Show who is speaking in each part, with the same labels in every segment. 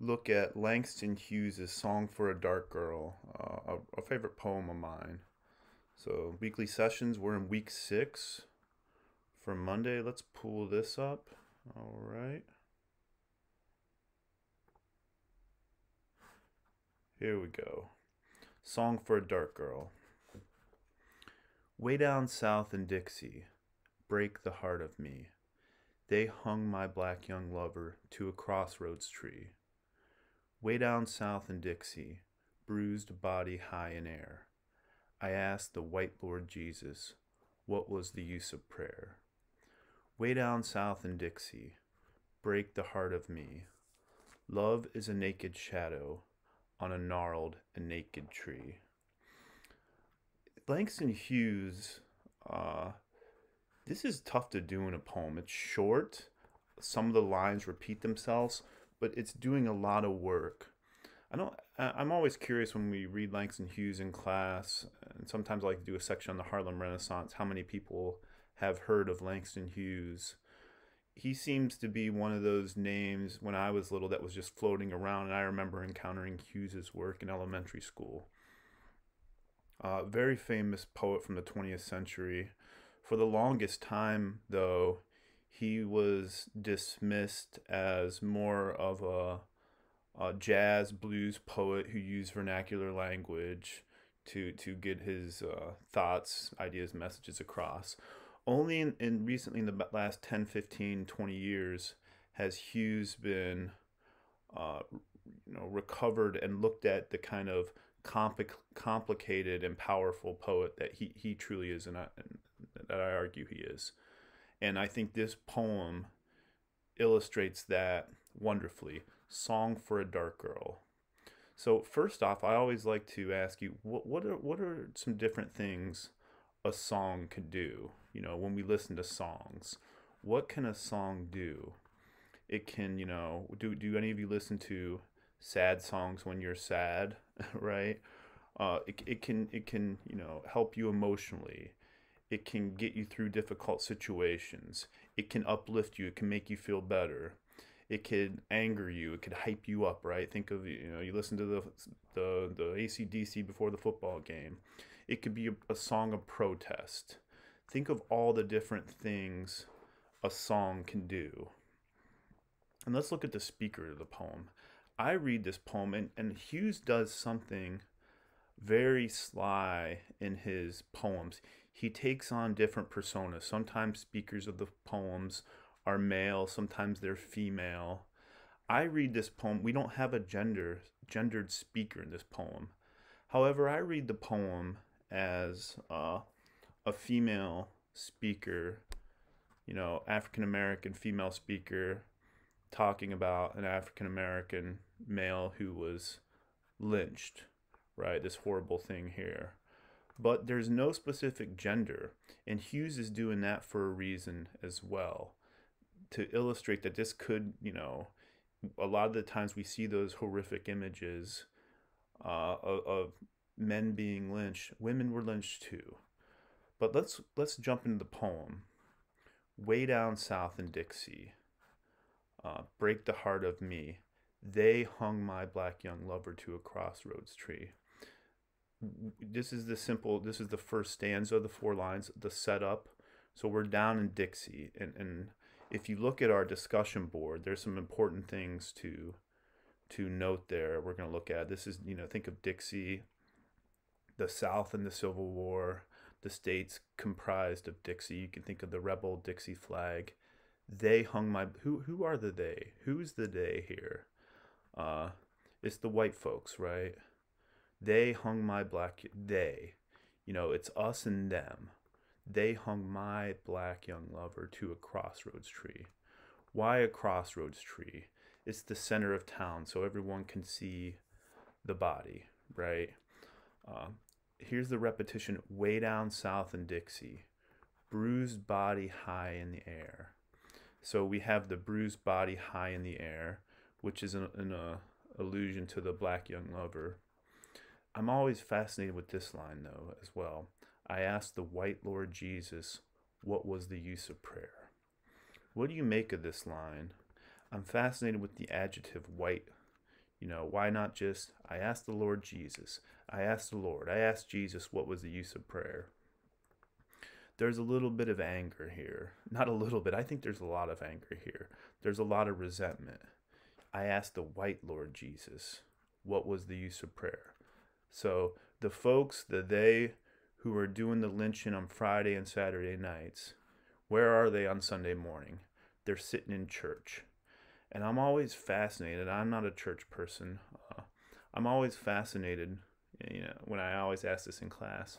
Speaker 1: look at Langston Hughes' Song for a Dark Girl, a favorite poem of mine. So, weekly sessions, we're in week 6 for Monday. Let's pull this up. All right. Here we go. Song for a Dark Girl. Way down south in Dixie, break the heart of me. They hung my black young lover to a crossroads tree. Way down south in Dixie, bruised body high in air. I asked the white Lord Jesus, what was the use of prayer? Way down south in Dixie, break the heart of me. Love is a naked shadow on a gnarled and naked tree. Langston Hughes, this is tough to do in a poem. It's short, some of the lines repeat themselves, but it's doing a lot of work. I'm always curious when we read Langston Hughes in class, and sometimes I like to do a section on the Harlem Renaissance, how many people have heard of Langston Hughes. He seems to be one of those names when I was little that was just floating around, and I remember encountering Hughes's work in elementary school. Very famous poet from the 20th century. For the longest time, though, he was dismissed as more of a jazz blues poet who used vernacular language to get his thoughts, ideas, messages across. Only recently, in the last 10, 15, 20 years, has Hughes been recovered and looked at the kind of complicated and powerful poet that he truly is, and that I argue he is. And I think this poem illustrates that wonderfully. Song for a Dark Girl. So first off, I always like to ask you, what are some different things a song could do? When we listen to songs, what can a song do? It can, do any of you listen to sad songs when you're sad, right? It can help you emotionally. It can get you through difficult situations. It can uplift you. It can make you feel better. It could anger you. It could hype you up, right? Think of, you listen to the AC/DC before the football game. It could be a song of protest. Think of all the different things a song can do. And let's look at the speaker of the poem. I read this poem, and Hughes does something very sly in his poems. He takes on different personas. Sometimes speakers of the poems are male, sometimes they're female. I read this poem, we don't have a gendered speaker in this poem. However, I read the poem as a female speaker, African American female speaker talking about an African American male who was lynched, right? This horrible thing here. But there's no specific gender, and Hughes is doing that for a reason as well, to illustrate that this could, a lot of the times we see those horrific images of men being lynched. Women were lynched too. But let's jump into the poem. Way down south in Dixie, break the heart of me. They hung my black young lover to a crossroads tree. This is the first stanza of the 4 lines, the setup. So we're down in Dixie, and if you look at our discussion board, there's some important things to note there. We're going to look at this is, think of Dixie, the South in the Civil War, the states comprised of Dixie. You can think of the rebel Dixie flag. They hung my, who are the they? Who's the they here? It's the white folks, right? They hung my black, it's us and them. They hung my black young lover to a crossroads tree. Why a crossroads tree? It's the center of town, so everyone can see the body, right? Here's the repetition. Way down south in Dixie, bruised body high in the air. So we have the bruised body high in the air, which is an allusion to the black young lover. I'm always fascinated with this line, though, as well. I asked the white Lord Jesus, what was the use of prayer? What do you make of this line? I'm fascinated with the adjective white. Why not just, I asked the Lord Jesus. I asked the Lord. I asked Jesus what was the use of prayer. There's a little bit of anger here. Not a little bit. I think there's a lot of anger here. There's a lot of resentment. I asked the white Lord Jesus, what was the use of prayer? So the folks, they who are doing the lynching on Friday and Saturday nights, where are they on Sunday morning? They're sitting in church. And I'm always fascinated. I'm not a church person. I'm always fascinated, when I always ask this in class.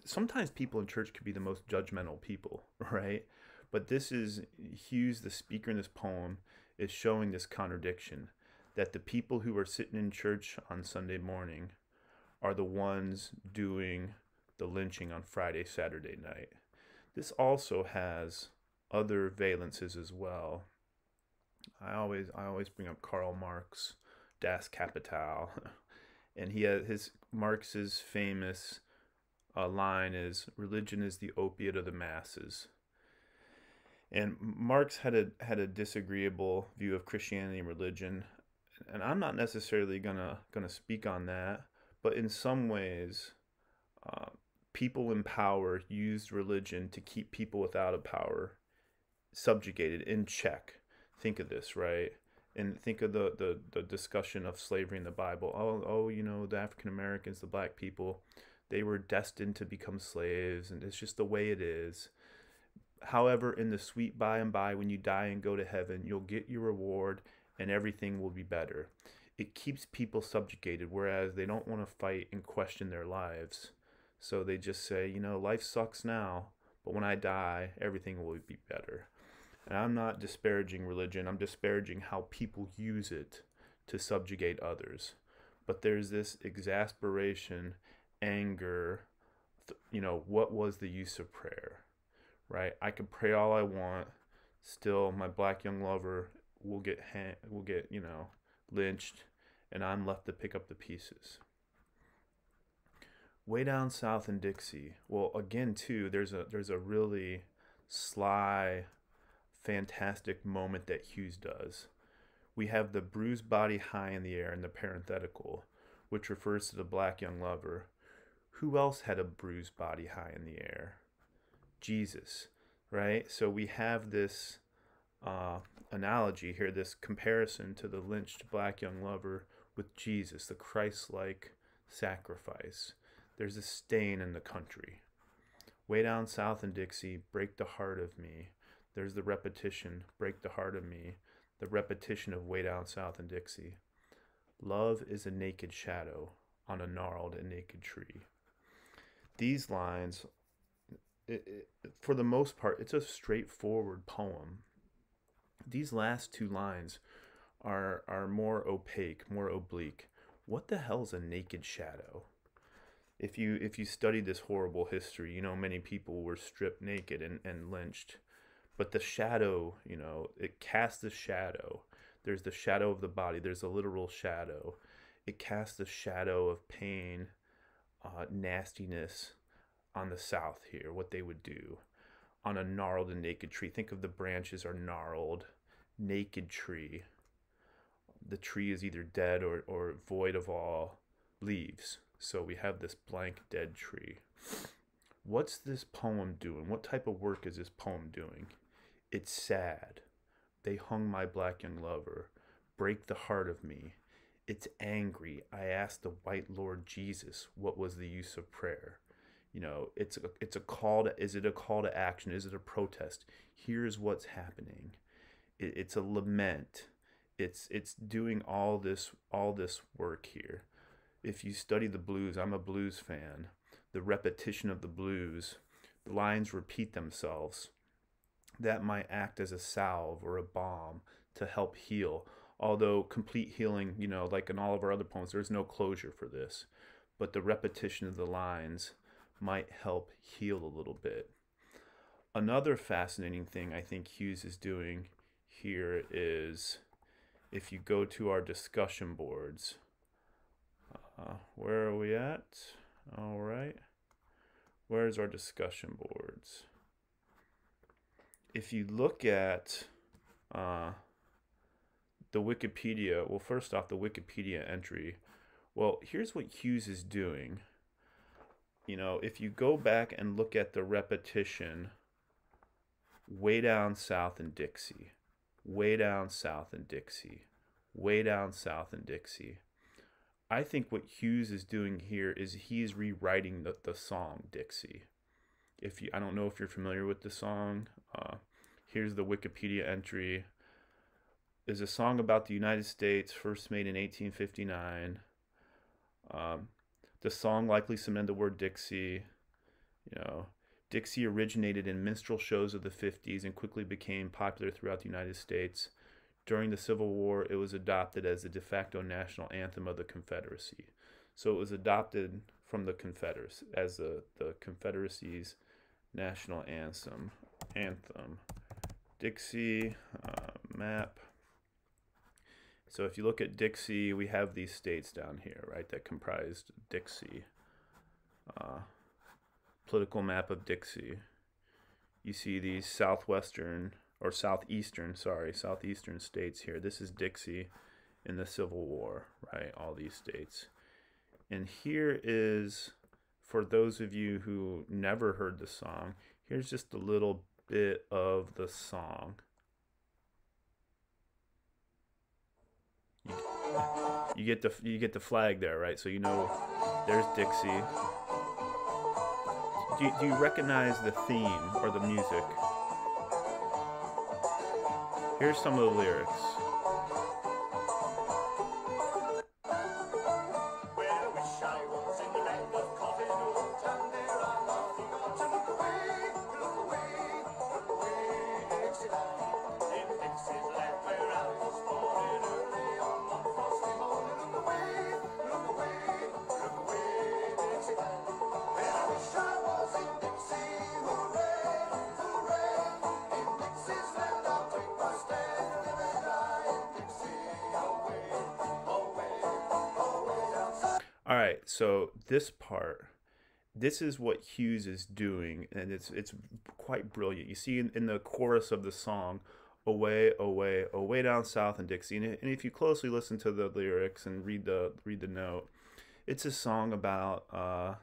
Speaker 1: Sometimes people in church can be the most judgmental people, right? But this is Hughes, the speaker in this poem, is showing this contradiction, that the people who are sitting in church on Sunday morning are the ones doing the lynching on Friday, Saturday night. This also has other valences as well. I always bring up Karl Marx, Das Kapital, and he has Marx's famous line is, "Religion is the opiate of the masses." And Marx had a disagreeable view of Christianity and religion, and I'm not necessarily gonna speak on that, but in some ways, people in power used religion to keep people without a power subjugated, in check. Think of this, right? And think of the discussion of slavery in the Bible. The African Americans, the black people, they were destined to become slaves, and it's just the way it is. However, in the sweet by and by, when you die and go to heaven, you'll get your reward and everything will be better. It keeps people subjugated, whereas they don't want to fight and question their lives. So they just say, life sucks now, but when I die, everything will be better. And I'm not disparaging religion. I'm disparaging how people use it to subjugate others. But there's this exasperation, anger, what was the use of prayer, right? I could pray all I want. Still, my black young lover will get lynched, and I'm left to pick up the pieces. Way down south in Dixie. Well, again, too, there's a really sly, fantastic moment that Hughes does. We have the bruised body high in the air in the parenthetical, which refers to the black young lover. Who else had a bruised body high in the air? Jesus, right? So we have this analogy here, this comparison to the lynched black young lover with Jesus, the Christ-like sacrifice. There's a stain in the country. Way down south in Dixie, break the heart of me. There's the repetition, break the heart of me, the repetition of way down south in Dixie. Love is a naked shadow on a gnarled and naked tree. These lines, for the most part, it's a straightforward poem. These last two lines are more opaque, more oblique. What the hell's a naked shadow? If you study this horrible history, many people were stripped naked and lynched. But the shadow, it casts a shadow. There's the shadow of the body. There's a literal shadow. It casts a shadow of pain, nastiness on the South here, what they would do on a gnarled and naked tree. Think of the branches are gnarled, naked tree. The tree is either dead or void of all leaves. So we have this blank dead tree. What's this poem doing? What type of work is this poem doing? It's sad. They hung my black young lover. Break the heart of me. It's angry. I asked the white Lord Jesus, what was the use of prayer? It's a call to, is it a call to action? Is it a protest? Here's what's happening. It's a lament. It's doing all this work here. If you study the blues, I'm a blues fan. The repetition of the blues, the lines repeat themselves. That might act as a salve or a balm to help heal. Although complete healing, like in all of our other poems, there's no closure for this. But the repetition of the lines might help heal a little bit. Another fascinating thing I think Hughes is doing here is, if you go to our discussion boards, where are we at? All right. Where's our discussion boards? If you look at the Wikipedia, well, first off, the Wikipedia entry. Well, here's what Hughes is doing. You know, if you go back and look at the repetition, way down south in Dixie, way down south in Dixie, way down south in Dixie. I think what Hughes is doing here is he's rewriting the song Dixie. If you, I don't know if you're familiar with the song. Here's the Wikipedia entry. Is a song about the United States, first made in 1859. The song likely cemented the word Dixie. You know, Dixie originated in minstrel shows of the 50s and quickly became popular throughout the United States. During the Civil War, it was adopted as the de facto national anthem of the Confederacy. So it was adopted from the Confederacy as the Confederacy's national anthem. Dixie map. So if you look at Dixie, we have these states down here, right, that comprised Dixie. Political map of Dixie. You see these southeastern states here. This is Dixie in the Civil War, right? All these states. And here is, for those of you who never heard the song, here's just a little bit of the song. You get the flag there, right? So you know there's Dixie. Do you recognize the theme or the music? Here's some of the lyrics. All right, so this part, this is what Hughes is doing, and it's quite brilliant. You see in the chorus of the song, away, away, away down south in Dixie, and if you closely listen to the lyrics and read the note, it's a song about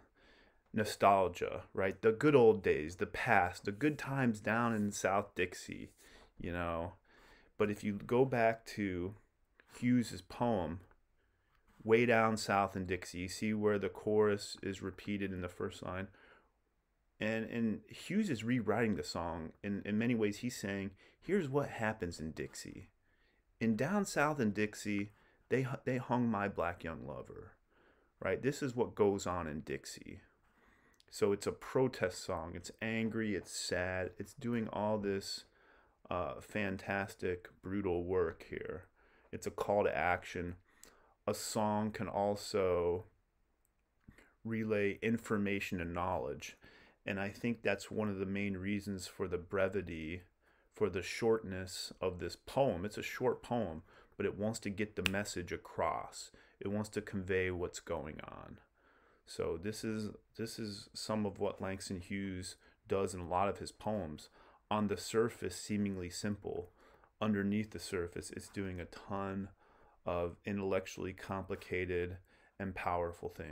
Speaker 1: nostalgia, right? The good old days, the past, the good times down in South Dixie, you know. But if you go back to Hughes's poem, way down south in Dixie, you see where the chorus is repeated in the first line. And Hughes is rewriting the song. In many ways, he's saying, here's what happens in Dixie. In down south in Dixie, they hung my black young lover, right? This is what goes on in Dixie. So it's a protest song. It's angry. It's sad. It's doing all this fantastic, brutal work here. It's a call to action. A song can also relay information and knowledge. And I think that's one of the main reasons for the brevity, for the shortness of this poem. It's a short poem, but it wants to get the message across. It wants to convey what's going on. So this is some of what Langston Hughes does in a lot of his poems. On the surface, seemingly simple. Underneath the surface, it's doing a ton of intellectually complicated and powerful things.